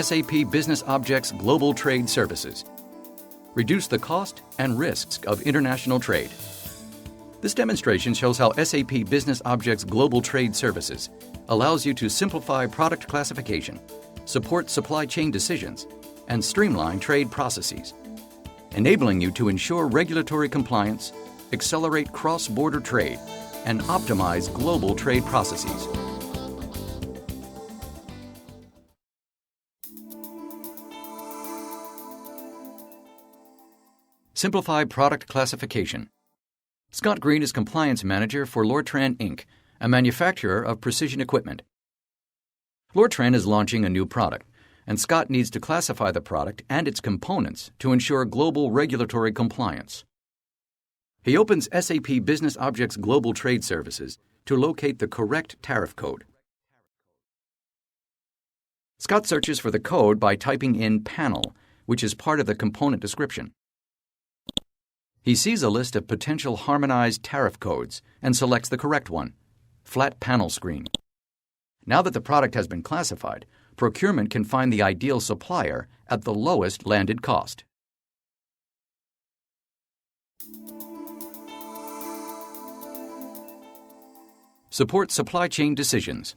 SAP BusinessObjects Global Trade Services. Reduce the cost and risks of international trade. This demonstration shows how SAP BusinessObjects Global Trade Services allows you to simplify product classification, support supply chain decisions, and streamline trade processes, enabling you to ensure regulatory compliance, accelerate cross-border trade, and optimize global trade processes. Simplify product classification. Scott Green is Compliance Manager for Lortran Inc., a manufacturer of precision equipment. Lortran is launching a new product, and Scott needs to classify the product and its components to ensure global regulatory compliance. He opens SAP BusinessObjects Global Trade Services to locate the correct tariff code. Scott searches for the code by typing in panel, which is part of the component description. He sees a list of potential harmonized tariff codes and selects the correct one, flat panel screen. Now that the product has been classified, procurement can find the ideal supplier at the lowest landed cost. Support supply chain decisions.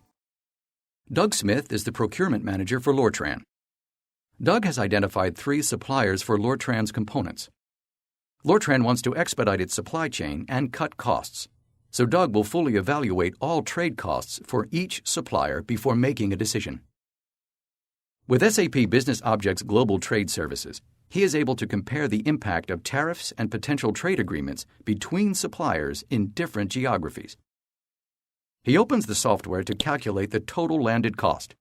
Doug Smith is the procurement manager for Lortran. Doug has identified 3 suppliers for Lortran's components. Lortran wants to expedite its supply chain and cut costs, so Doug will fully evaluate all trade costs for each supplier before making a decision. With SAP BusinessObjects Global Trade Services, he is able to compare the impact of tariffs and potential trade agreements between suppliers in different geographies. He opens the software to calculate the total landed cost.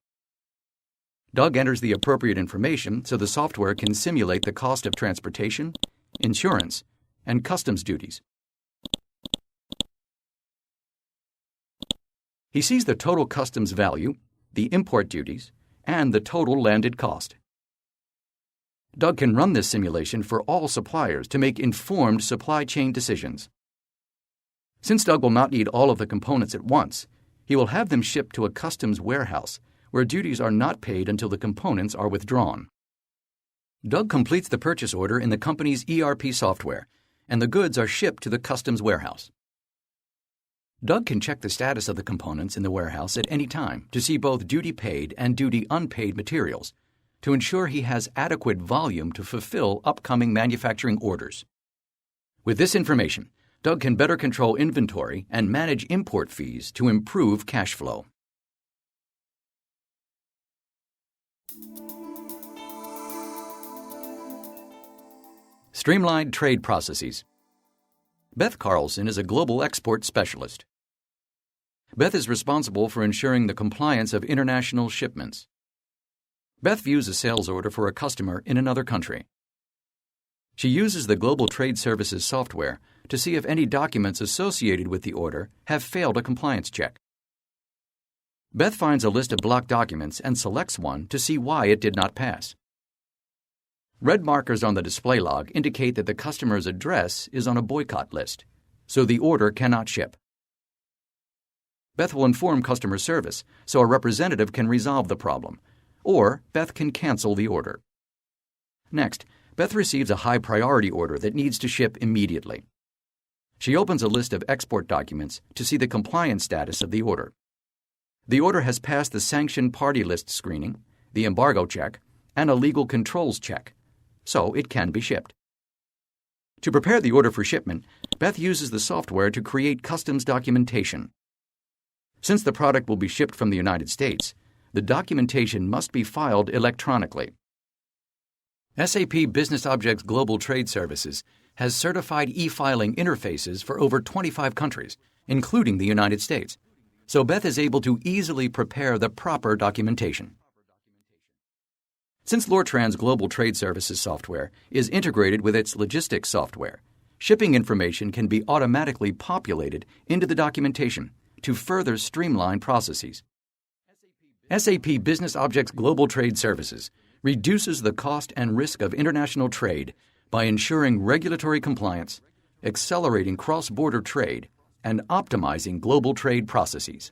Doug enters the appropriate information so the software can simulate the cost of transportation, insurance, and customs duties. He sees the total customs value, the import duties, and the total landed cost. Doug can run this simulation for all suppliers to make informed supply chain decisions. Since Doug will not need all of the components at once, he will have them shipped to a customs warehouse where duties are not paid until the components are withdrawn. Doug completes the purchase order in the company's ERP software, and the goods are shipped to the customs warehouse. Doug can check the status of the components in the warehouse at any time to see both duty paid and duty unpaid materials to ensure he has adequate volume to fulfill upcoming manufacturing orders. With this information, Doug can better control inventory and manage import fees to improve cash flow. Streamlined trade processes. Beth Carlson is a global export specialist. Beth is responsible for ensuring the compliance of international shipments. Beth views a sales order for a customer in another country. She uses the Global Trade Services software to see if any documents associated with the order have failed a compliance check. Beth finds a list of blocked documents and selects one to see why it did not pass. Red markers on the display log indicate that the customer's address is on a boycott list, so the order cannot ship. Beth will inform customer service so a representative can resolve the problem, or Beth can cancel the order. Next, Beth receives a high priority order that needs to ship immediately. She opens a list of export documents to see the compliance status of the order. The order has passed the sanctioned party list screening, the embargo check, and a legal controls check, so it can be shipped. To prepare the order for shipment, Beth uses the software to create customs documentation. Since the product will be shipped from the United States, the documentation must be filed electronically. SAP BusinessObjects Global Trade Services has certified e-filing interfaces for over 25 countries, including the United States, so Beth is able to easily prepare the proper documentation. Since Lortran's Global Trade Services software is integrated with its logistics software, shipping information can be automatically populated into the documentation to further streamline processes. SAP BusinessObjects Global Trade Services reduces the cost and risk of international trade by ensuring regulatory compliance, accelerating cross-border trade, and optimizing global trade processes.